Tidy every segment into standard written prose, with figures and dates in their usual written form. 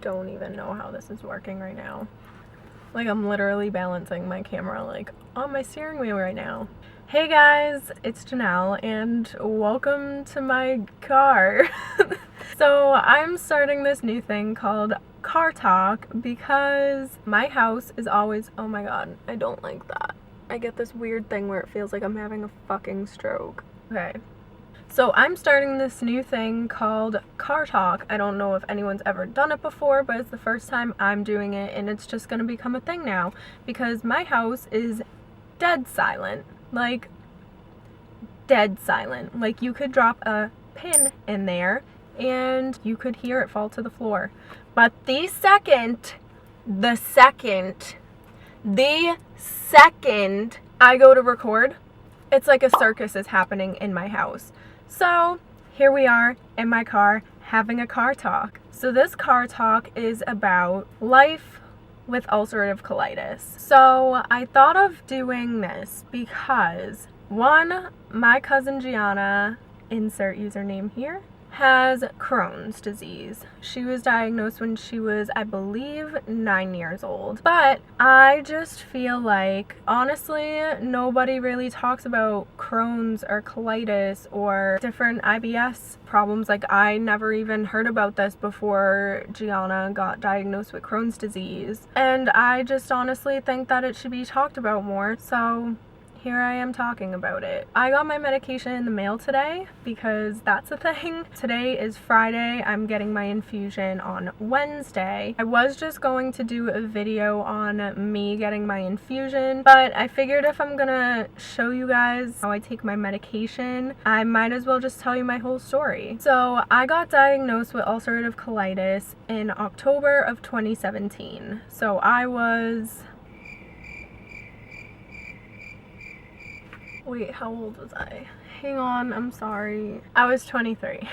don't even know how this is working right now. Like, I'm literally balancing my camera like on my steering wheel right now. Hey guys, it's Janelle and welcome to my car. So I'm starting this new thing called car talk because my house is always, oh my god, I don't like that. I get this weird thing where it feels like I'm having a fucking stroke. Okay. So I'm starting this new thing called car talk. I don't know if anyone's ever done it before, but it's the first time I'm doing it, and it's just gonna become a thing now because my house is dead silent. Like, dead silent. Like, you could drop a pin in there and you could hear it fall to the floor. But the second I go to record, it's like a circus is happening in my house. So here we are in my car having a car talk. So this car talk is about life with ulcerative colitis. So I thought of doing this because, one, my cousin Gianna, insert username here, has Crohn's disease. She was diagnosed when she was, I believe, 9 years old. But I just feel like, honestly, nobody really talks about Crohn's or colitis or different IBS problems. Like, I never even heard about this before Gianna got diagnosed with Crohn's disease. And I just honestly think that it should be talked about more. So here I am talking about it. I got my medication in the mail today because that's a thing. Today is Friday. I'm getting my infusion on Wednesday. I was just going to do a video on me getting my infusion, but I figured if I'm gonna show you guys how I take my medication, I might as well just tell you my whole story. So I got diagnosed with ulcerative colitis in October of 2017. So I was... Wait, how old was I? Hang on, I'm sorry. I was 23.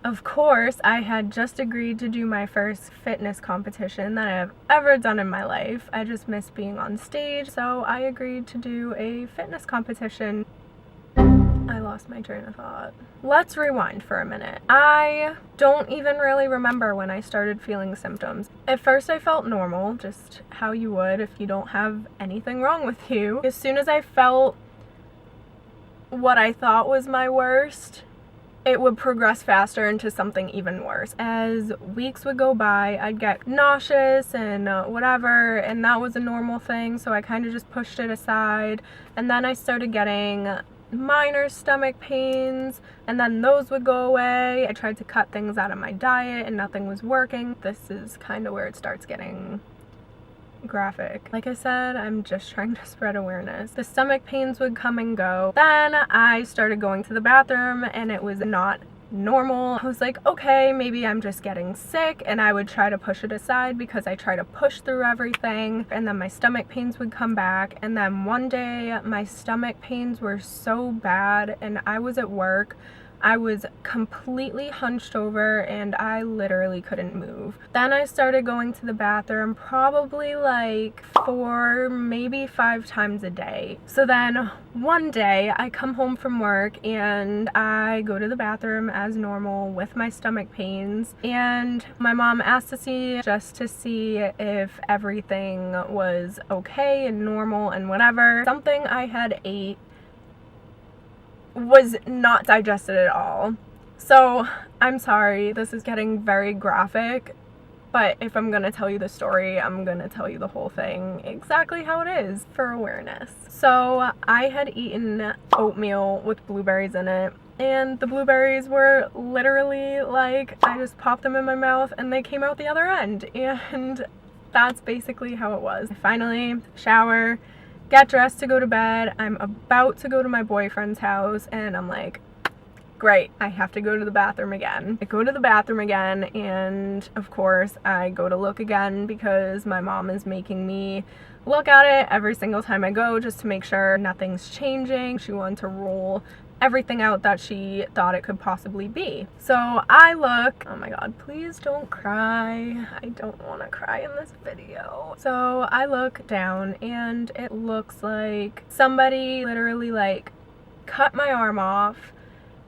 Of course, I had just agreed to do my first fitness competition that I've ever done in my life. I just miss being on stage, so I agreed to do a fitness competition. I lost my train of thought. Let's rewind for a minute. I don't even really remember when I started feeling symptoms. At first I felt normal, just how you would if you don't have anything wrong with you. As soon as I felt what I thought was my worst, it would progress faster into something even worse. As weeks would go by, I'd get nauseous and whatever, and that was a normal thing, so I kind of just pushed it aside. And then I started getting minor stomach pains, and then those would go away. I tried to cut things out of my diet and nothing was working. This is kind of where it starts getting graphic. Like I said, I'm just trying to spread awareness. The stomach pains would come and go. Then I started going to the bathroom and it was not normal. I was like, okay, maybe I'm just getting sick, and I would try to push it aside because I try to push through everything, and then my stomach pains would come back. And then one day my stomach pains were so bad and I was at work. I was completely hunched over and I literally couldn't move. Then I started going to the bathroom probably like 4, maybe 5 times a day. So then one day I come home from work and I go to the bathroom as normal with my stomach pains, and my mom asked to see just to see if everything was okay and normal and whatever. Something I had ate was not digested at all. So I'm sorry, this is getting very graphic, but if I'm gonna tell you the story, I'm gonna tell you the whole thing exactly how it is for awareness. So I had eaten oatmeal with blueberries in it, and the blueberries were literally like, I just popped them in my mouth and they came out the other end, and that's basically how it was. I finally shower, get dressed to go to bed. I'm about to go to my boyfriend's house and I'm like, great, I have to go to the bathroom again. I go to the bathroom again, and of course I go to look again because my mom is making me look at it every single time I go just to make sure nothing's changing. She wanted to rule everything out that she thought it could possibly be. So I look, oh my god, please don't cry. I don't want to cry in this video. So I look down and it looks like somebody literally like cut my arm off,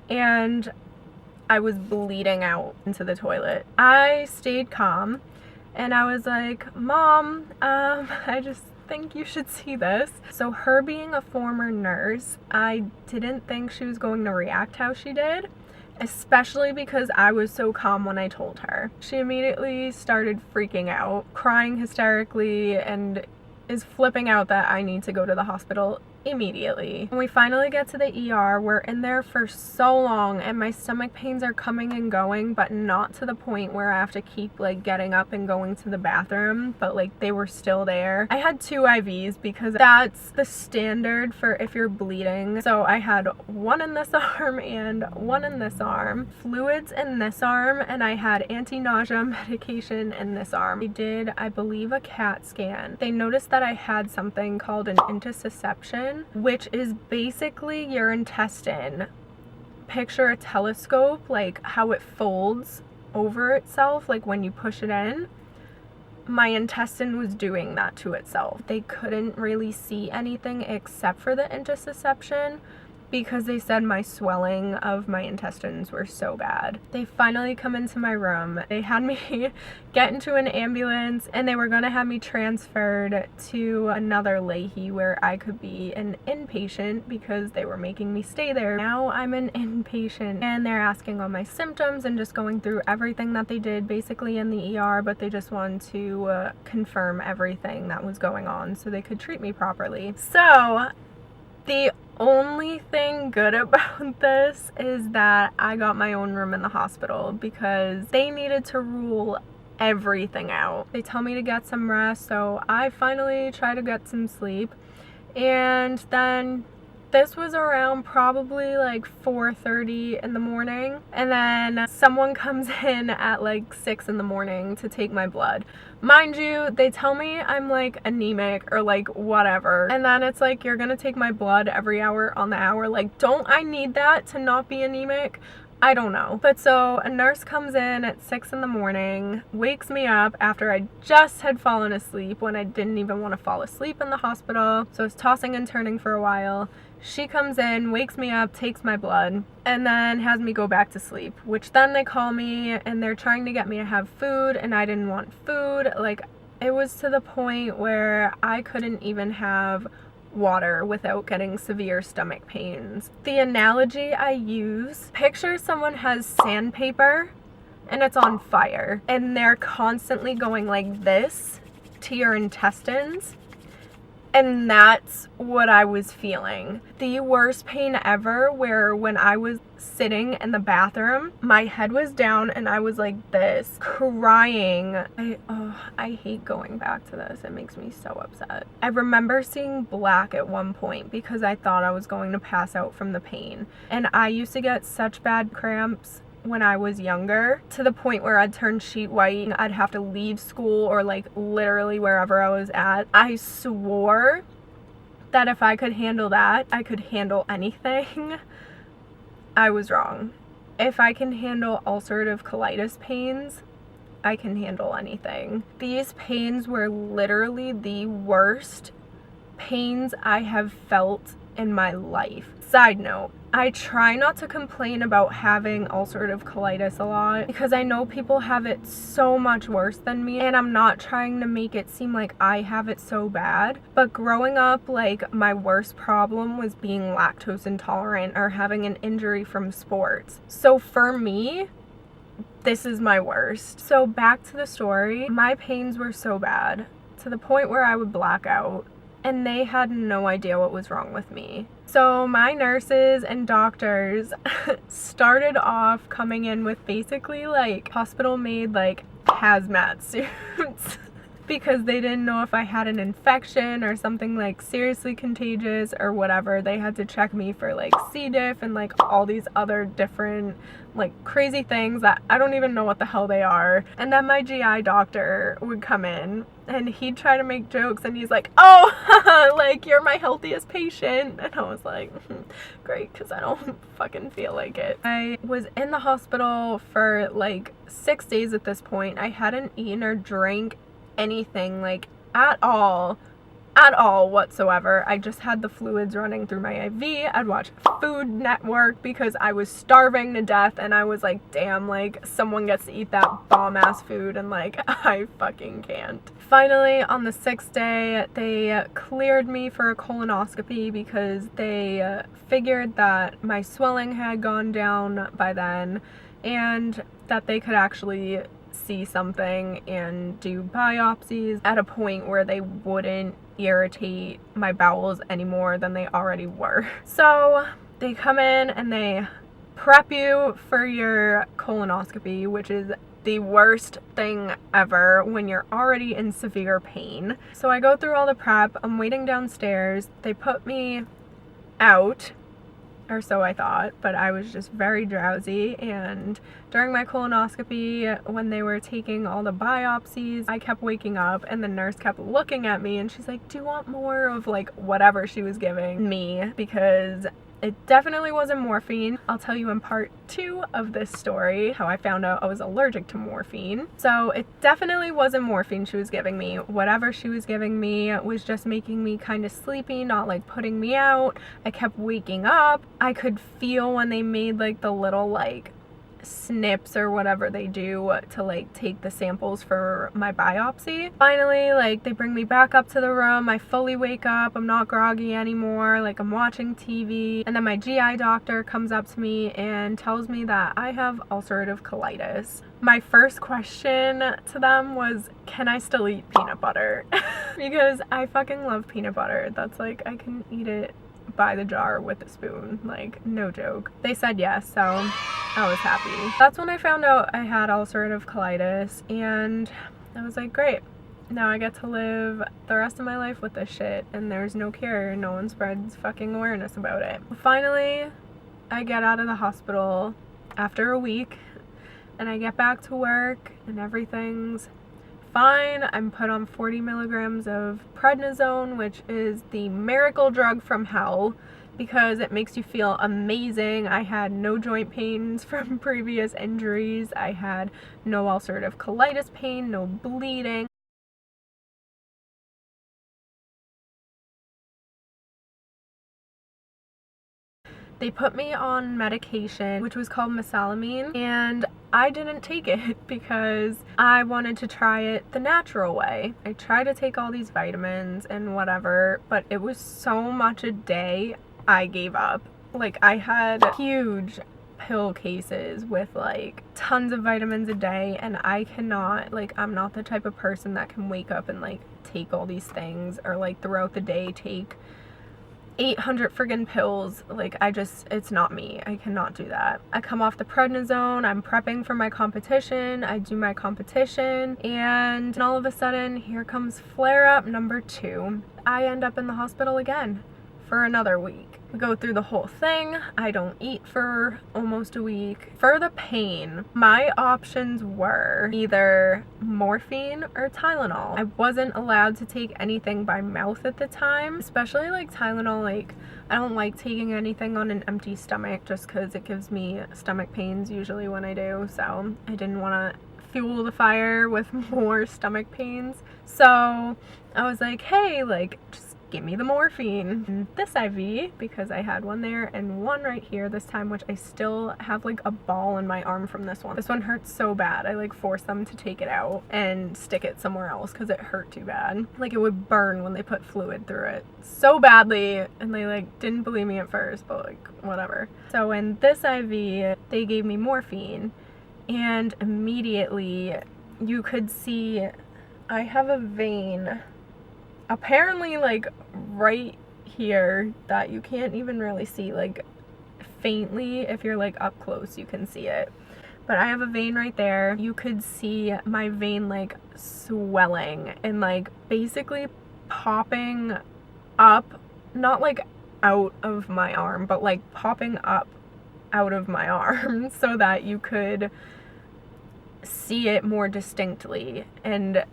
and I was bleeding out into the toilet. I stayed calm and I was like, Mom, I just think you should see this. So her being a former nurse, I didn't think she was going to react how she did, especially because I was so calm when I told her. She immediately started freaking out, crying hysterically, and is flipping out that I need to go to the hospital immediately. When we finally get to the ER, we're in there for so long and my stomach pains are coming and going, but not to the point where I have to keep like getting up and going to the bathroom, but like they were still there. I had 2 IVs because that's the standard for if you're bleeding. So I had one in this arm and one in this arm, fluids in this arm, and I had anti-nausea medication in this arm. They did, I believe, a CAT scan. They noticed that I had something called an intussusception, which is basically your intestine. Picture a telescope, like how it folds over itself, like when you push it in. My intestine was doing that to itself. They couldn't really see anything except for the intussusception because they said my swelling of my intestines were so bad. They finally come into my room. They had me get into an ambulance and they were gonna have me transferred to another Leahy where I could be an inpatient because they were making me stay there. Now I'm an inpatient and they're asking all my symptoms and just going through everything that they did basically in the ER, but they just wanted to confirm everything that was going on so they could treat me properly. So the only thing good about this is that I got my own room in the hospital because they needed to rule everything out. They tell me to get some rest, so I finally try to get some sleep. And then this was around probably like 4:30 in the morning, and then someone comes in at like 6 in the morning to take my blood. Mind you, they tell me I'm like anemic or like whatever, and then it's like, you're gonna take my blood every hour on the hour. Like, don't I need that to not be anemic? I don't know. But so a nurse comes in at 6 in the morning, wakes me up after I just had fallen asleep when I didn't even want to fall asleep in the hospital. So I was tossing and turning for a while. She comes in, wakes me up, takes my blood, and then has me go back to sleep, which then they call me and they're trying to get me to have food, and I didn't want food. Like, it was to the point where I couldn't even have water without getting severe stomach pains. The analogy I use, picture someone has sandpaper and it's on fire and they're constantly going like this to your intestines. And that's what I was feeling. The worst pain ever, where when I was sitting in the bathroom, my head was down and I was like this, crying. I hate going back to this. It makes me so upset. I remember seeing black at one point because I thought I was going to pass out from the pain. And I used to get such bad cramps when I was younger, to the point where I'd turn sheet white. I'd have to leave school or like literally wherever I was at. I swore that if I could handle that, I could handle anything. I was wrong. If I can handle ulcerative colitis pains, I can handle anything. These pains were literally the worst pains I have felt in my life. Side note, I try not to complain about having ulcerative colitis a lot because I know people have it so much worse than me, and I'm not trying to make it seem like I have it so bad. But growing up, like, my worst problem was being lactose intolerant or having an injury from sports. So for me, this is my worst. So back to the story, my pains were so bad to the point where I would black out, and they had no idea what was wrong with me. So my nurses and doctors started off coming in with basically like hospital-made like hazmat suits because they didn't know if I had an infection or something like seriously contagious or whatever. They had to check me for like C. diff and like all these other different like crazy things that I don't even know what the hell they are. And then my GI doctor would come in and he'd try to make jokes and he's like, oh, like, you're my healthiest patient. And I was like, great, because I don't fucking feel like it. I was in the hospital for like 6 days at this point. I hadn't eaten or drank anything like at all at all whatsoever. I just had the fluids running through my IV. I'd watch Food Network because I was starving to death, and I was like, damn, like, someone gets to eat that bomb-ass food, and like, I fucking can't. Finally, on the 6th day, they cleared me for a colonoscopy because they figured that my swelling had gone down by then, and that they could actually see something and do biopsies at a point where they wouldn't irritate my bowels any more than they already were. So they come in and they prep you for your colonoscopy, which is the worst thing ever when you're already in severe pain. So I go through all the prep, I'm waiting downstairs, they put me out, or so I thought, but I was just very drowsy, and during my colonoscopy, when they were taking all the biopsies, I kept waking up, and the nurse kept looking at me, and she's like, do you want more of like whatever she was giving me? Because it definitely wasn't morphine. I'll tell you in part 2 of this story how I found out I was allergic to morphine. So it definitely wasn't morphine she was giving me. Whatever she was giving me was just making me kind of sleepy, not like putting me out. I kept waking up. I could feel when they made like the little like snips or whatever they do to like take the samples for my biopsy. Finally, like, they bring me back up to the room. I fully wake up. I'm not groggy anymore. Like, I'm watching TV, and then my GI doctor comes up to me and tells me that I have ulcerative colitis. My first question to them was, can I still eat peanut butter? Because I fucking love peanut butter. That's like, I can eat it by the jar with a spoon, like, no joke. They said yes, so I was happy. That's when I found out I had ulcerative colitis, and I was like, great, now I get to live the rest of my life with this shit, and there's no cure, no one spreads fucking awareness about it. Finally, I get out of the hospital after a week, and I get back to work, and everything's fine. I'm put on 40 milligrams of prednisone, which is the miracle drug from hell because it makes you feel amazing. I had no joint pains from previous injuries. I had no ulcerative colitis pain, no bleeding. They put me on medication, which was called mesalamine, and I didn't take it because I wanted to try it the natural way. I tried to take all these vitamins and whatever, but it was so much a day, I gave up. Like, I had huge pill cases with like tons of vitamins a day, and I cannot, like, I'm not the type of person that can wake up and like take all these things, or like throughout the day take 800 friggin' pills. Like, it's not me. I cannot do that. I come off the prednisone, I'm prepping for my competition, I do my competition, and all of a sudden, here comes flare-up number 2. I end up in the hospital again for another week. We go through the whole thing. I don't eat for almost a week. For the pain, my options were either morphine or Tylenol. I wasn't allowed to take anything by mouth at the time, especially like Tylenol. Like, I don't like taking anything on an empty stomach just because it gives me stomach pains usually when I do, so I didn't want to fuel the fire with more stomach pains. So I was like, hey, like, just give me the morphine. And this IV, because I had one there and one right here this time, which I still have like a ball in my arm from this one. This one hurts so bad. I like forced them to take it out and stick it somewhere else because it hurt too bad. Like, it would burn when they put fluid through it so badly, and they like didn't believe me at first, but like, whatever. So in this IV, they gave me morphine, and immediately you could see I have a vein apparently like right here that you can't even really see, like faintly. If you're like up close you can see it, but I have a vein right there. You could see my vein like swelling and like basically popping up, not like out of my arm, but like popping up out of my arm so that you could see it more distinctly, and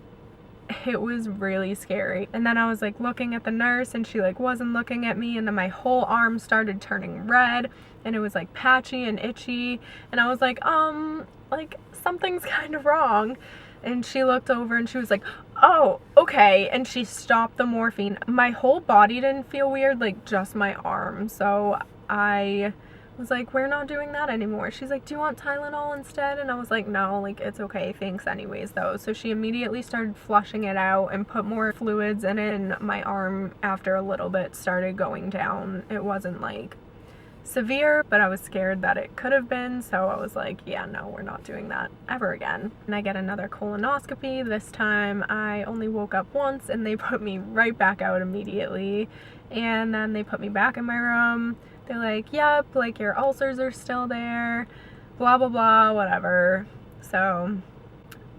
it was really scary. And then I was like looking at the nurse, and she like wasn't looking at me, and then my whole arm started turning red, and it was like patchy and itchy, and I was like something's kind of wrong. And she looked over and she was like, oh, okay. And she stopped the morphine. My whole body didn't feel weird, like just my arm. So I was like, we're not doing that anymore. She's like, do you want Tylenol instead? And I was like, no, like it's okay, thanks anyways though. So she immediately started flushing it out and put more fluids in it, and my arm after a little bit started going down. It wasn't like severe, but I was scared that it could have been, so I was like, yeah, no, we're not doing that ever again. And I get another colonoscopy. This time I only woke up once and they put me right back out immediately, and then they put me back in my room. They're like, yep, like your ulcers are still there, blah blah blah, whatever. So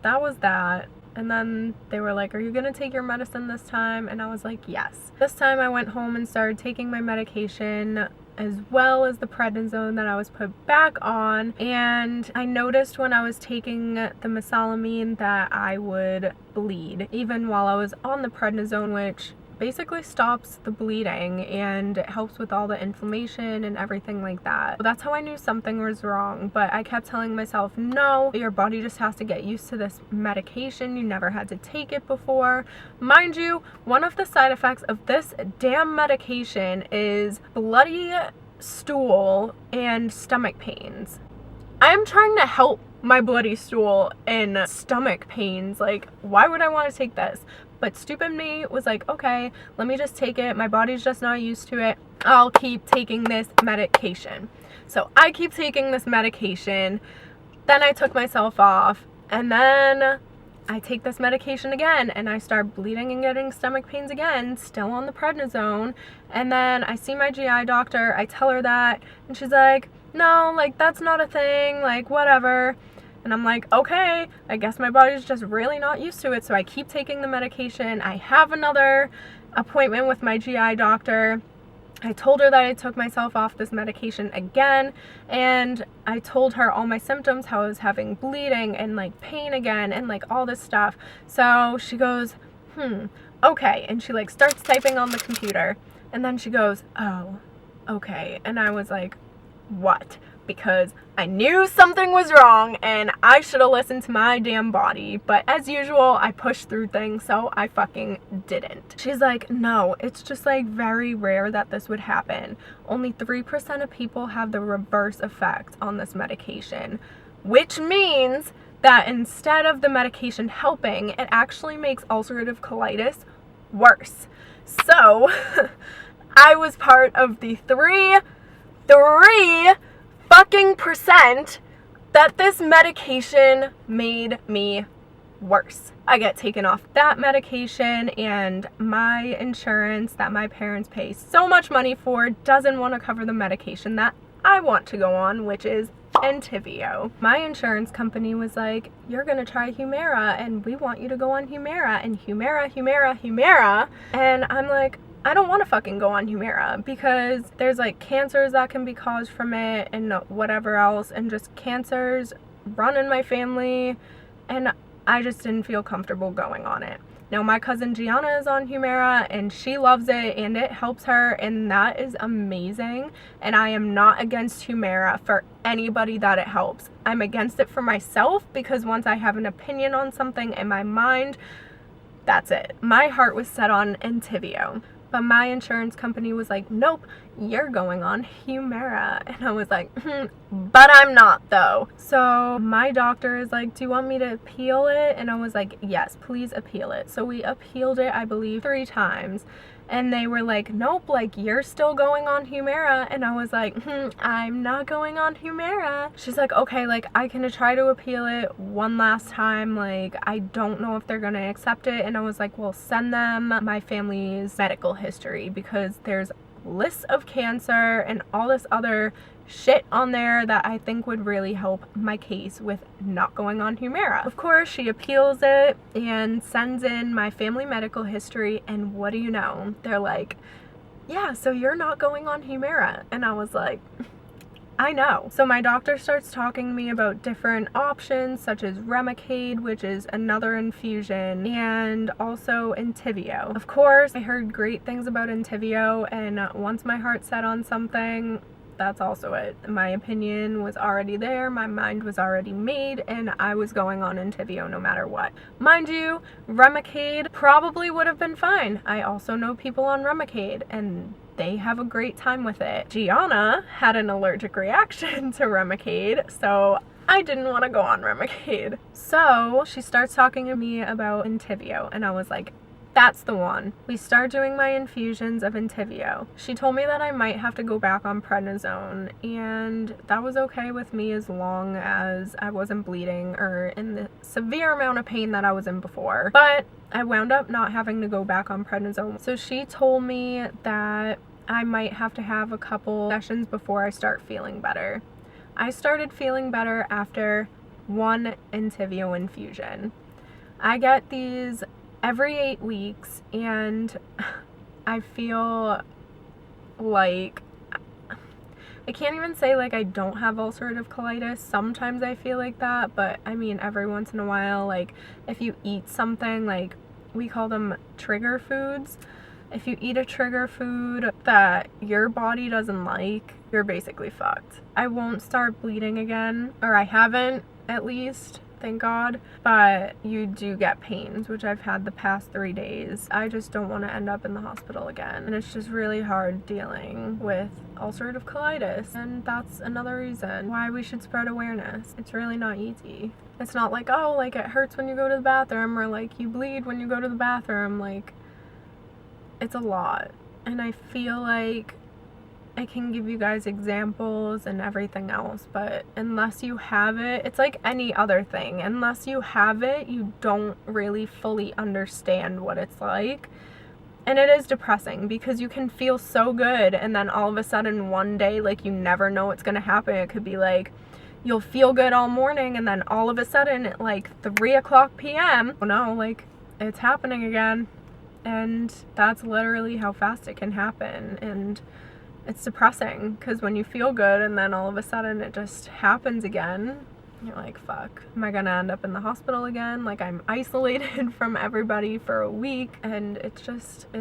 that was that. And then they were like, are you gonna take your medicine this time? And I was like, yes. This time I went home and started taking my medication, as well as the prednisone that I was put back on. And I noticed when I was taking the mesalamine that I would bleed, even while I was on the prednisone, which basically stops the bleeding and it helps with all the inflammation and everything like that. So that's how I knew something was wrong, but I kept telling myself, no, your body just has to get used to this medication. You never had to take it before. Mind you, one of the side effects of this damn medication is bloody stool and stomach pains. I'm trying to help my bloody stool and stomach pains. Like, why would I want to take this? But stupid me was like, okay, let me just take it. My body's just not used to it. I'll keep taking this medication. So I keep taking this medication. Then I took myself off. And then I take this medication again. And I start bleeding and getting stomach pains again. Still on the prednisone. And then I see my GI doctor. I tell her that. And she's like, no, like that's not a thing. Like whatever. And I'm like, okay, I guess my body's just really not used to it. So I keep taking the medication. I have another appointment with my GI doctor. I told her that I took myself off this medication again. And I told her all my symptoms, how I was having bleeding and like pain again and like all this stuff. So she goes, okay. And she like starts typing on the computer. And then she goes, oh, okay. And I was like, what? Because I knew something was wrong and I should have listened to my damn body. But as usual, I pushed through things, so I fucking didn't. She's like, no, it's just like very rare that this would happen. Only 3% of people have the reverse effect on this medication, which means that instead of the medication helping, it actually makes ulcerative colitis worse. So I was part of the three fucking percent that this medication made me worse. I get taken off that medication, and my insurance that my parents pay so much money for doesn't want to cover the medication that I want to go on, which is ENTYVIO. My insurance company was like, you're gonna try Humira and we want you to go on Humira, and Humira. And I'm like, I don't want to fucking go on Humira because there's like cancers that can be caused from it and whatever else, and just cancers run in my family, and I just didn't feel comfortable going on it. Now my cousin Gianna is on Humira and she loves it and it helps her, and that is amazing, and I am not against Humira for anybody that it helps. I'm against it for myself because once I have an opinion on something in my mind, that's it. My heart was set on ENTYVIO. But my insurance company was like, nope, you're going on Humira. And I was like, but I'm not though. So my doctor is like, do you want me to appeal it? And I was like, yes, please appeal it. So we appealed it, I believe, 3 times. And they were like, nope, like you're still going on Humira. And I was like, I'm not going on Humira. She's like, okay, like I can try to appeal it one last time. Like I don't know if they're gonna accept it. And I was like, well, send them my family's medical history because there's lists of cancer and all this other shit on there that I think would really help my case with not going on Humira. Of course, she appeals it and sends in my family medical history, and what do you know? They're like, yeah, so you're not going on Humira. And I was like, I know. So my doctor starts talking to me about different options such as Remicade, which is another infusion, and also ENTYVIO. Of course, I heard great things about ENTYVIO, and once my heart set on something, that's also it. My opinion was already there, my mind was already made, and I was going on ENTYVIO no matter what. Mind you, Remicade probably would have been fine. I also know people on Remicade, and they have a great time with it. Gianna had an allergic reaction to Remicade, so I didn't want to go on Remicade. So she starts talking to me about ENTYVIO, and I was like, that's the one. We start doing my infusions of ENTYVIO. She told me that I might have to go back on prednisone, and that was okay with me as long as I wasn't bleeding or in the severe amount of pain that I was in before. But I wound up not having to go back on prednisone. So she told me that I might have to have a couple sessions before I start feeling better. I started feeling better after one ENTYVIO infusion. I get these every 8 weeks, and I feel like, I can't even say like I don't have ulcerative colitis. Sometimes I feel like that, but I mean every once in a while, like if you eat something, like we call them trigger foods. If you eat a trigger food that your body doesn't like, you're basically fucked. I won't start bleeding again, or I haven't at least, thank God, but you do get pains, which I've had the past 3 days. I just don't want to end up in the hospital again, and it's just really hard dealing with ulcerative colitis, and that's another reason why we should spread awareness. It's really not easy. It's not like, oh, like it hurts when you go to the bathroom, or like you bleed when you go to the bathroom. Like, it's a lot, and I feel like I can give you guys examples and everything else, but unless you have it, it's like any other thing. Unless you have it, you don't really fully understand what it's like. And it is depressing because you can feel so good, and then all of a sudden one day, like, you never know what's gonna happen. It could be like you'll feel good all morning, and then all of a sudden at like 3:00 p.m., oh no, like it's happening again. And that's literally how fast it can happen. And it's depressing because when you feel good and then all of a sudden it just happens again, you're like, fuck, am I gonna end up in the hospital again? Like, I'm isolated from everybody for a week, and it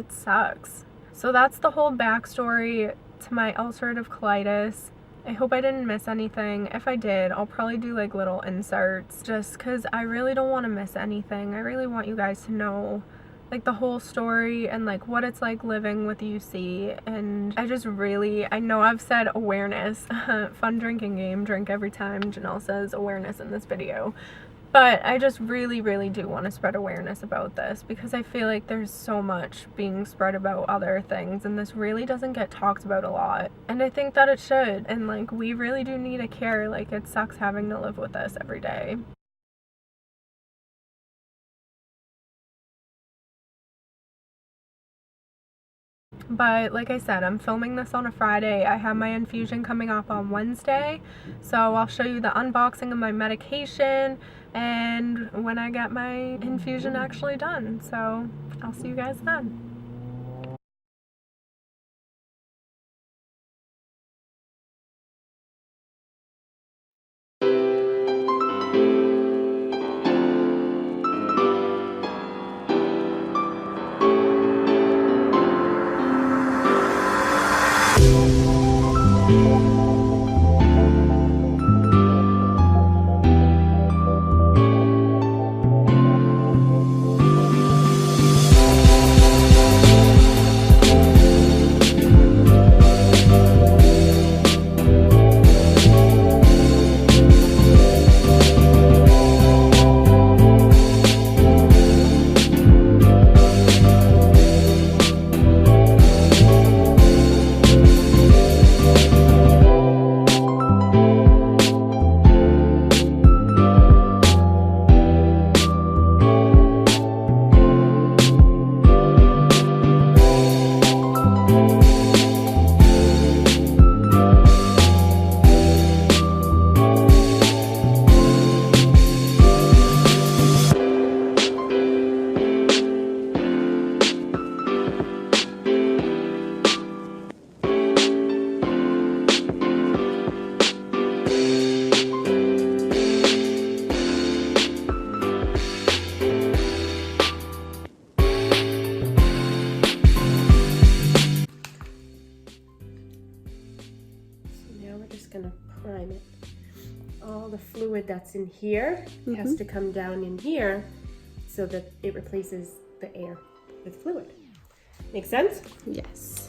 sucks. So that's the whole backstory to my ulcerative colitis. I hope I didn't miss anything. If I did, I'll probably do like little inserts, just because I really don't want to miss anything. I really want you guys to know like the whole story and like what it's like living with UC. And I know I've said awareness, fun drinking game, drink every time Janelle says awareness in this video, but I just really do want to spread awareness about this, because I feel like there's so much being spread about other things, and this really doesn't get talked about a lot, and I think that it should. And like, we really do need a cure. Like, it sucks having to live with this every day. But like I said, I'm filming this on a Friday. I have my infusion coming up on Wednesday, so I'll show you the unboxing of my medication and when I get my infusion actually done. So I'll see you guys then. in here has to come down in here so that it replaces the air with fluid. Make sense? Yes.